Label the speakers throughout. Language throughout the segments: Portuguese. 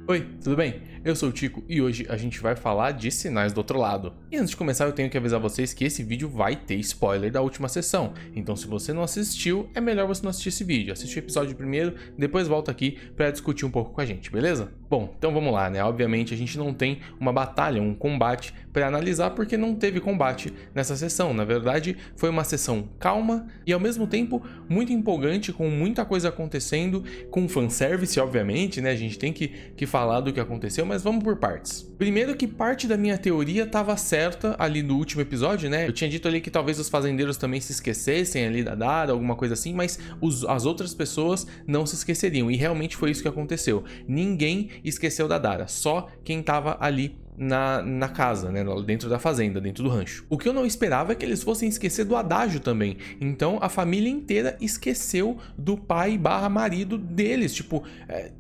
Speaker 1: Oi, tudo bem? Eu sou o Tico e hoje a gente vai falar de Sinais do Outro Lado. E antes de começar eu tenho que avisar vocês que esse vídeo vai ter spoiler da última sessão, então se você não assistiu, é melhor você não assistir esse vídeo. Assiste o episódio primeiro, depois volta aqui pra discutir um pouco com a gente, beleza? Bom, então vamos lá, né? Obviamente a gente não tem uma batalha, um combate pra analisar porque não teve combate nessa sessão. Na verdade, foi uma sessão calma e ao mesmo tempo muito empolgante, com muita coisa acontecendo, com fanservice, obviamente, né? A gente tem que falar do que aconteceu, mas vamos por partes. Primeiro que parte da minha teoria estava certa ali no último episódio, né? Eu tinha dito ali que talvez os fazendeiros também se esquecessem ali da Dara, alguma coisa assim, mas as outras pessoas não se esqueceriam, e realmente foi isso que aconteceu. Ninguém esqueceu da Dara, só quem estava ali na casa, né, dentro da fazenda, dentro do rancho. O que eu não esperava é que eles fossem esquecer do Adágio também. Então a família inteira esqueceu do pai barra marido deles. Tipo,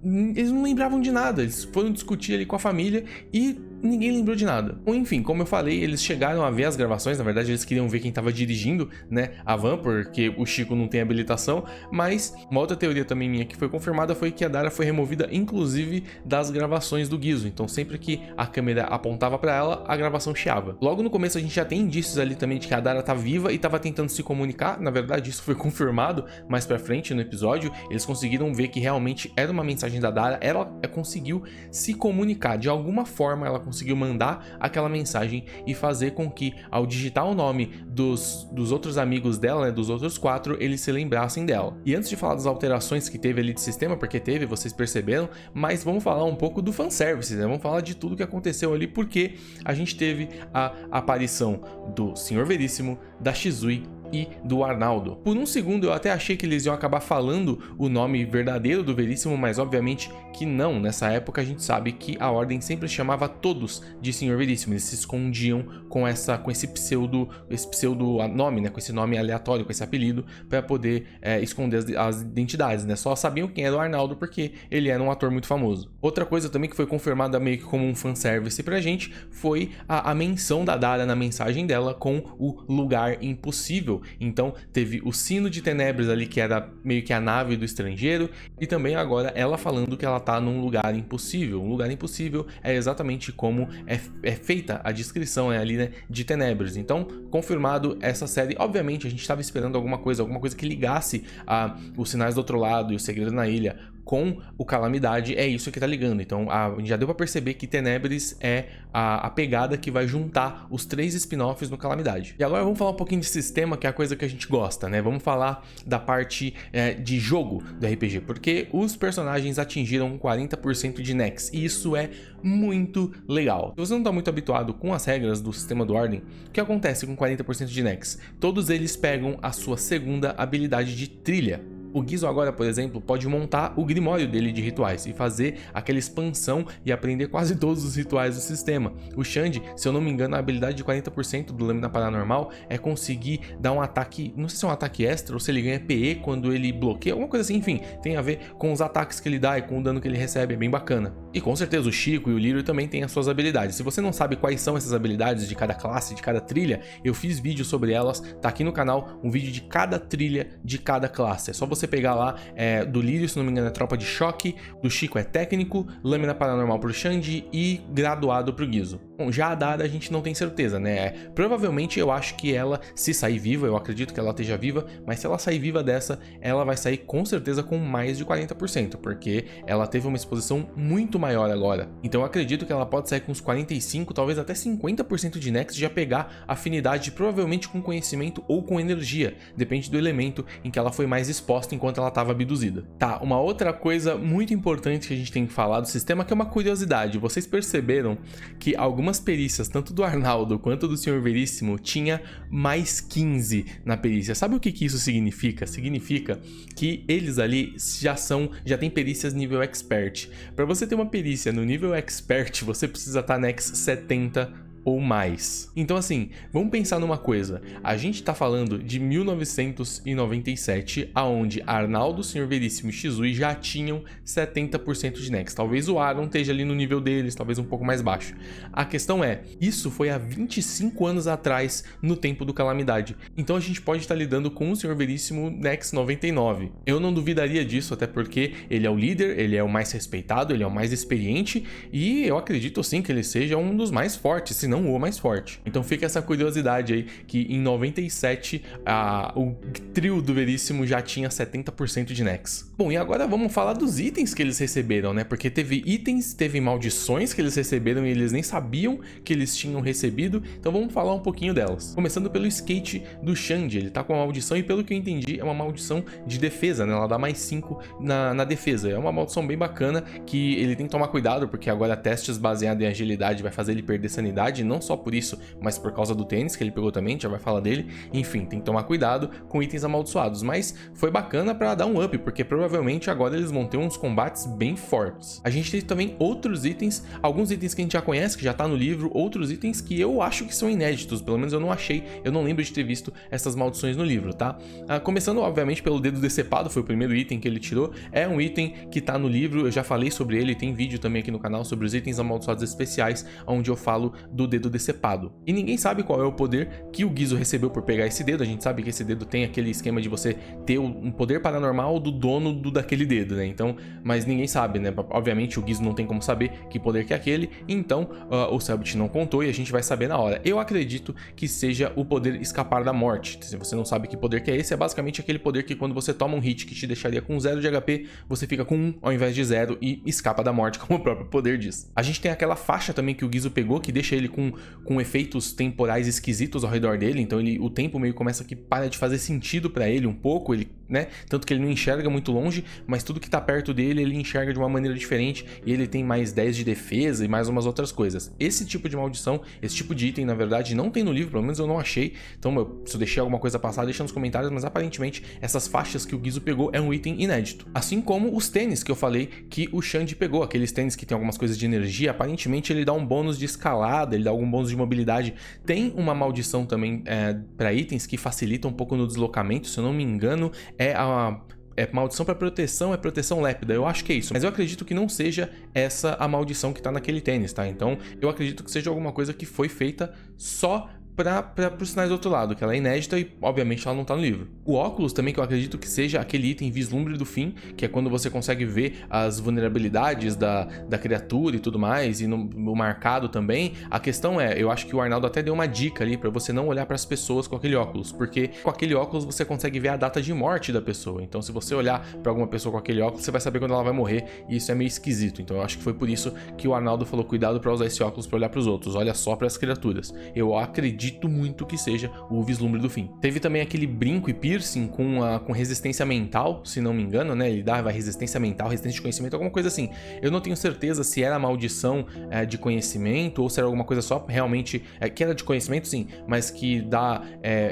Speaker 1: eles não lembravam de nada. Eles foram discutir ali com a família e ninguém lembrou de nada. Ou enfim, como eu falei, eles chegaram a ver as gravações. Na verdade, eles queriam ver quem estava dirigindo, né, a van, porque o Chico não tem habilitação. Mas uma outra teoria também minha que foi confirmada foi que a Dara foi removida, inclusive, das gravações do Gizzo. Então sempre que a câmera apontava pra ela, a gravação chiava. Logo no começo a gente já tem indícios ali também de que a Dara tá viva e tava tentando se comunicar. Na verdade, isso foi confirmado mais pra frente no episódio. Eles conseguiram ver que realmente era uma mensagem da Dara. Ela conseguiu se comunicar. De alguma forma, ela conseguiu mandar aquela mensagem e fazer com que, ao digitar o nome dos outros amigos dela, né, dos outros 4, eles se lembrassem dela. E antes de falar das alterações que teve ali de sistema, porque teve, vocês perceberam, mas vamos falar um pouco do fanservice, né? Vamos falar de tudo que aconteceu ali, porque a gente teve a aparição do Senhor Veríssimo, da Shisui e do Arnaldo. Por um segundo eu até achei que eles iam acabar falando o nome verdadeiro do Veríssimo, mas obviamente que não. Nessa época a gente sabe que a Ordem sempre chamava todos de Senhor Veríssimo. Eles se escondiam com esse pseudo nome, né? Com esse nome aleatório, com esse apelido, para poder esconder as identidades, né? Só sabiam quem era o Arnaldo porque ele era um ator muito famoso. Outra coisa também que foi confirmada meio que como um fanservice pra gente foi a menção da Dara na mensagem dela com o lugar impossível. Então teve o sino de Tenebres ali, que era meio que a nave do estrangeiro, e também agora ela falando que ela tá num lugar impossível. Um lugar impossível é exatamente como é feita a descrição ali, né, de Tenebres. Então, confirmado essa série. Obviamente a gente estava esperando alguma coisa que ligasse os Sinais do Outro Lado e o Segredo na Ilha com o Calamidade. É isso que tá ligando. Então já deu pra perceber que Tenebres é a pegada que vai juntar os 3 spin-offs no Calamidade. E agora vamos falar um pouquinho de sistema, que é a coisa que a gente gosta, né? Vamos falar da parte de jogo do RPG, porque os personagens atingiram 40% de Nex, e isso é muito legal. Se você não tá muito habituado com as regras do sistema do Ordem, o que acontece com 40% de Nex? Todos eles pegam a sua segunda habilidade de trilha. O Gizzo agora, por exemplo, pode montar o grimório dele de rituais e fazer aquela expansão e aprender quase todos os rituais do sistema. O Xande, se eu não me engano, a habilidade de 40% do Lâmina Paranormal é conseguir dar um ataque, não sei se é um ataque extra ou se ele ganha PE quando ele bloqueia, alguma coisa assim, enfim, tem a ver com os ataques que ele dá e com o dano que ele recebe, é bem bacana. E com certeza o Chico e o Lírio também têm as suas habilidades. Se você não sabe quais são essas habilidades de cada classe, de cada trilha, eu fiz vídeo sobre elas, tá aqui no canal um vídeo de cada trilha de cada classe. É só você pegar lá, do Lírio, se não me engano, é Tropa de Choque, do Chico é Técnico, Lâmina Paranormal pro Xande e Graduado pro Gizzo. Bom, já a Dara a gente não tem certeza, né? Provavelmente eu acho que ela, se sair viva, eu acredito que ela esteja viva, mas se ela sair viva dessa, ela vai sair com certeza com mais de 40%, porque ela teve uma exposição muito maior agora. Então eu acredito que ela pode sair com uns 45%, talvez até 50% de Nex, já pegar afinidade provavelmente com conhecimento ou com energia, depende do elemento em que ela foi mais exposta enquanto ela estava abduzida. Tá, uma outra coisa muito importante que a gente tem que falar do sistema, que é uma curiosidade. Vocês perceberam que algumas perícias, tanto do Arnaldo quanto do Senhor Veríssimo, tinha mais 15 na perícia. Sabe o que isso significa? Significa que eles ali já tem perícias nível Expert. Para você ter uma perícia no nível Expert, você precisa estar Nex 70 ou mais. Então assim, vamos pensar numa coisa, a gente tá falando de 1997, aonde Arnaldo, Sr. Veríssimo e Shisui já tinham 70% de Nex. Talvez o Aaron esteja ali no nível deles, talvez um pouco mais baixo. A questão é, isso foi há 25 anos atrás, no tempo do Calamidade. Então a gente pode estar lidando com o Sr. Veríssimo Nex 99. Eu não duvidaria disso, até porque ele é o líder, ele é o mais respeitado, ele é o mais experiente, e eu acredito sim que ele seja um dos mais fortes, se não o mais forte. Então fica essa curiosidade aí, que em 97 o trio do Veríssimo já tinha 70% de Nex. Bom, e agora vamos falar dos itens que eles receberam, né? Porque teve itens, teve maldições que eles receberam e eles nem sabiam que eles tinham recebido, então vamos falar um pouquinho delas. Começando pelo skate do Xande, ele tá com uma maldição e pelo que eu entendi é uma maldição de defesa, né? Ela dá mais 5 na defesa. É uma maldição bem bacana que ele tem que tomar cuidado, porque agora testes baseados em agilidade vai fazer ele perder sanidade, não só por isso, mas por causa do tênis que ele pegou também, já vai falar dele. Enfim, tem que tomar cuidado com itens amaldiçoados, mas foi bacana pra dar um up, porque provavelmente agora eles vão ter uns combates bem fortes. A gente tem também outros itens, alguns itens que a gente já conhece, que já tá no livro, outros itens que eu acho que são inéditos, pelo menos eu não achei, eu não lembro de ter visto essas maldições no livro, tá? Começando obviamente pelo dedo decepado, foi o primeiro item que ele tirou, é um item que tá no livro, eu já falei sobre ele, tem vídeo também aqui no canal sobre os itens amaldiçoados especiais, onde eu falo do dedo decepado. E ninguém sabe qual é o poder que o Guizo recebeu por pegar esse dedo, a gente sabe que esse dedo tem aquele esquema de você ter um poder paranormal do dono daquele dedo, né? Então, mas ninguém sabe, né? Obviamente o Guizo não tem como saber que poder que é aquele, então o Cellbit não contou e a gente vai saber na hora. Eu acredito que seja o poder escapar da morte. Se você não sabe que poder que é esse, é basicamente aquele poder que quando você toma um hit que te deixaria com 0 de HP, você fica com 1 ao invés de 0 e escapa da morte, como o próprio poder diz. A gente tem aquela faixa também que o Guizo pegou, que deixa ele com efeitos temporais esquisitos ao redor dele, então o tempo meio começa que para de fazer sentido pra ele um pouco, ele, né? Tanto que ele não enxerga muito longe, mas tudo que tá perto dele, ele enxerga de uma maneira diferente e ele tem mais 10 de defesa e mais umas outras coisas. Esse tipo de maldição, esse tipo de item, na verdade, não tem no livro, pelo menos eu não achei, então se eu deixei alguma coisa passar, deixa nos comentários, mas aparentemente essas faixas que o Guizo pegou é um item inédito. Assim como os tênis que eu falei que o Xande pegou, aqueles tênis que tem algumas coisas de energia, aparentemente ele dá um bônus de escalada, ele dá algum bônus de mobilidade. Tem uma maldição também para itens que facilita um pouco no deslocamento, se eu não me engano, maldição para proteção, é proteção lépida, eu acho que é isso. Mas eu acredito que não seja essa a maldição que tá naquele tênis, tá? Então eu acredito que seja alguma coisa que foi feita só para os sinais do outro lado, que ela é inédita e obviamente ela não tá no livro. O óculos também, que eu acredito que seja aquele item vislumbre do fim, que é quando você consegue ver as vulnerabilidades da criatura e tudo mais, e no marcado também. A questão é, eu acho que o Arnaldo até deu uma dica ali para você não olhar para as pessoas com aquele óculos, porque com aquele óculos você consegue ver a data de morte da pessoa. Então se você olhar para alguma pessoa com aquele óculos, você vai saber quando ela vai morrer, e isso é meio esquisito. Então eu acho que foi por isso que o Arnaldo falou cuidado para usar esse óculos para olhar para os outros, olha só para as criaturas. Eu acredito muito que seja o vislumbre do fim. Teve também aquele brinco e piercing com resistência mental, se não me engano, né? Ele dava resistência mental, resistência de conhecimento, alguma coisa assim. Eu não tenho certeza se era maldição de conhecimento ou se era alguma coisa só realmente que era de conhecimento, sim, mas que dá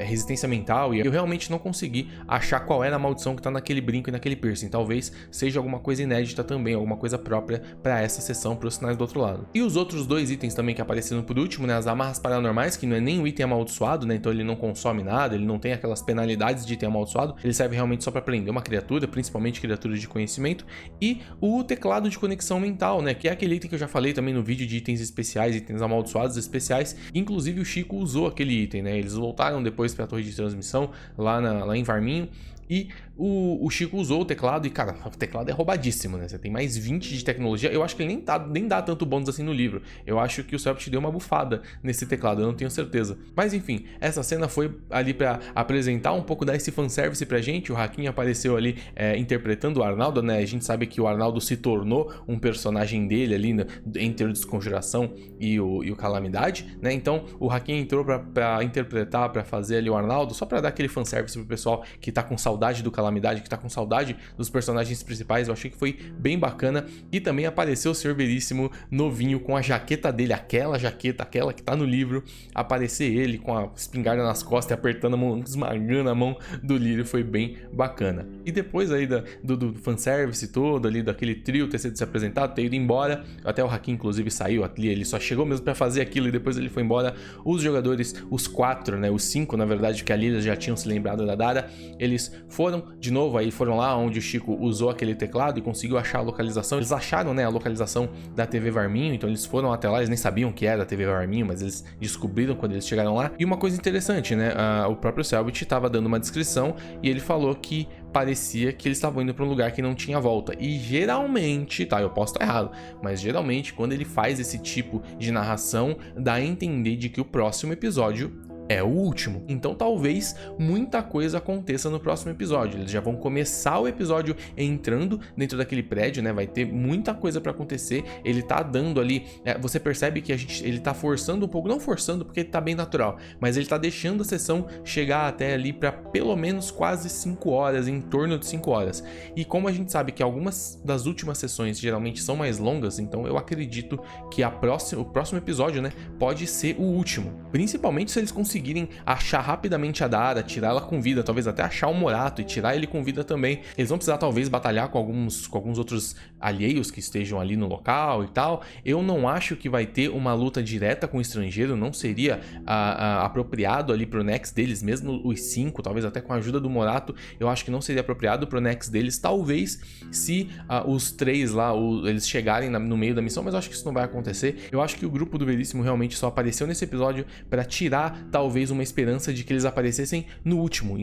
Speaker 1: resistência mental, e eu realmente não consegui achar qual era a maldição que tá naquele brinco e naquele piercing. Talvez seja alguma coisa inédita também, alguma coisa própria para essa sessão, para os sinais do outro lado. E os outros dois itens também que apareceram por último, né? As amarras paranormais, que não é nem um item amaldiçoado, né? Então ele não consome nada, ele não tem aquelas penalidades de item amaldiçoado, ele serve realmente só para prender uma criatura, principalmente criaturas de conhecimento. E o teclado de conexão mental, né? Que é aquele item que eu já falei também no vídeo de itens especiais, itens amaldiçoados especiais. Inclusive o Chico usou aquele item, né? Eles voltaram depois para a torre de transmissão lá em Varminho. E o Chico usou o teclado e, cara, o teclado é roubadíssimo, né? Você tem mais 20 de tecnologia. Eu acho que ele nem dá tanto bônus assim no livro. Eu acho que o Cellbit deu uma bufada nesse teclado, eu não tenho certeza. Mas enfim, essa cena foi ali pra apresentar um pouco, dar esse fanservice pra gente. O Hakim apareceu ali interpretando o Arnaldo, né? A gente sabe que o Arnaldo se tornou um personagem dele ali, né? Entre o Desconjuração e o Calamidade, né? Então o Hakim entrou pra interpretar, pra fazer ali o Arnaldo, só pra dar aquele fanservice pro pessoal que tá com saudade do Calamidade Calamidade, que tá com saudade dos personagens principais. Eu achei que foi bem bacana. E também apareceu o Senhor Veríssimo novinho com a jaqueta dele, aquela jaqueta, aquela que tá no livro. Aparecer ele com a espingarda nas costas e apertando a mão, esmagando a mão do Lírio, foi bem bacana. E depois aí do fanservice todo ali, daquele trio ter sido se apresentado, ter ido embora, até o Haki inclusive saiu ali, ele só chegou mesmo pra fazer aquilo e depois ele foi embora. Os jogadores, os 4, né, os 5 na verdade, que ali eles já tinham se lembrado da Dara, eles foram de novo, aí foram lá onde o Chico usou aquele teclado e conseguiu achar a localização. Eles acharam, né, a localização da TV Varminho, então eles foram até lá, eles nem sabiam que era a TV Varminho, mas eles descobriram quando eles chegaram lá. E uma coisa interessante, né, o próprio Cellbit estava dando uma descrição e ele falou que parecia que eles estavam indo para um lugar que não tinha volta. E geralmente, tá, eu posso estar errado, mas geralmente quando ele faz esse tipo de narração, dá a entender de que o próximo episódio é o último. Então talvez muita coisa aconteça no próximo episódio. Eles já vão começar o episódio entrando dentro daquele prédio, né? Vai ter muita coisa pra acontecer. Ele tá dando ali... você percebe que ele tá forçando um pouco. Não forçando, porque tá bem natural. Mas ele tá deixando a sessão chegar até ali pra pelo menos quase 5 horas. Em torno de 5 horas. E como a gente sabe que algumas das últimas sessões geralmente são mais longas, então eu acredito que o próximo episódio, né? Pode ser o último. Principalmente se eles conseguirem achar rapidamente a Dara, tirar ela com vida, talvez até achar o Morato e tirar ele com vida também. Eles vão precisar talvez batalhar com alguns outros alheios que estejam ali no local e tal. Eu não acho que vai ter uma luta direta com o estrangeiro, não seria apropriado ali pro Nex deles, mesmo os 5, talvez até com a ajuda do Morato, eu acho que não seria apropriado pro Nex deles, talvez se os 3 lá, eles chegarem no meio da missão, mas eu acho que isso não vai acontecer. Eu acho que o grupo do Veríssimo realmente só apareceu nesse episódio para tirar talvez uma esperança de que eles aparecessem no último,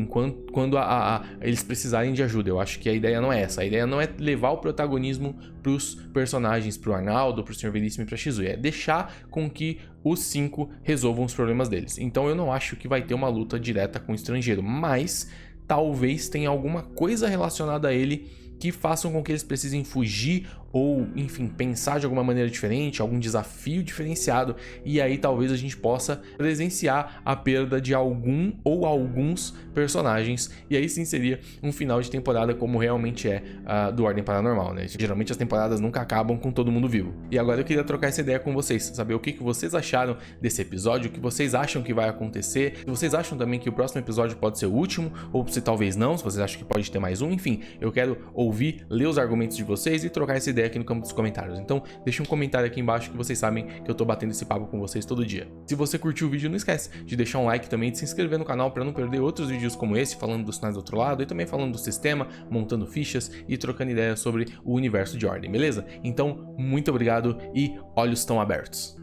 Speaker 1: quando eles precisarem de ajuda. Eu acho que a ideia não é essa. A ideia não é levar o protagonismo pros personagens, pro Arnaldo, pro Senhor Veríssimo e pra Shizue. É deixar com que os 5 resolvam os problemas deles. Então eu não acho que vai ter uma luta direta com o estrangeiro, mas talvez tenha alguma coisa relacionada a ele que façam com que eles precisem fugir ou, enfim, pensar de alguma maneira diferente, algum desafio diferenciado, e aí talvez a gente possa presenciar a perda de algum ou alguns personagens, e aí sim seria um final de temporada como realmente é do Ordem Paranormal, né? Geralmente as temporadas nunca acabam com todo mundo vivo. E agora eu queria trocar essa ideia com vocês, saber o que vocês acharam desse episódio, o que vocês acham que vai acontecer, se vocês acham também que o próximo episódio pode ser o último, ou se talvez não, se vocês acham que pode ter mais um, enfim, eu quero ouvir, ler os argumentos de vocês e trocar essa ideia aqui no campo dos comentários. Então deixa um comentário aqui embaixo que vocês sabem que eu tô batendo esse papo com vocês todo dia. Se você curtiu o vídeo, não esquece de deixar um like também, de se inscrever no canal para não perder outros vídeos como esse, falando dos sinais do outro lado e também falando do sistema, montando fichas e trocando ideias sobre o universo de Ordem, beleza? Então, muito obrigado e olhos estão abertos.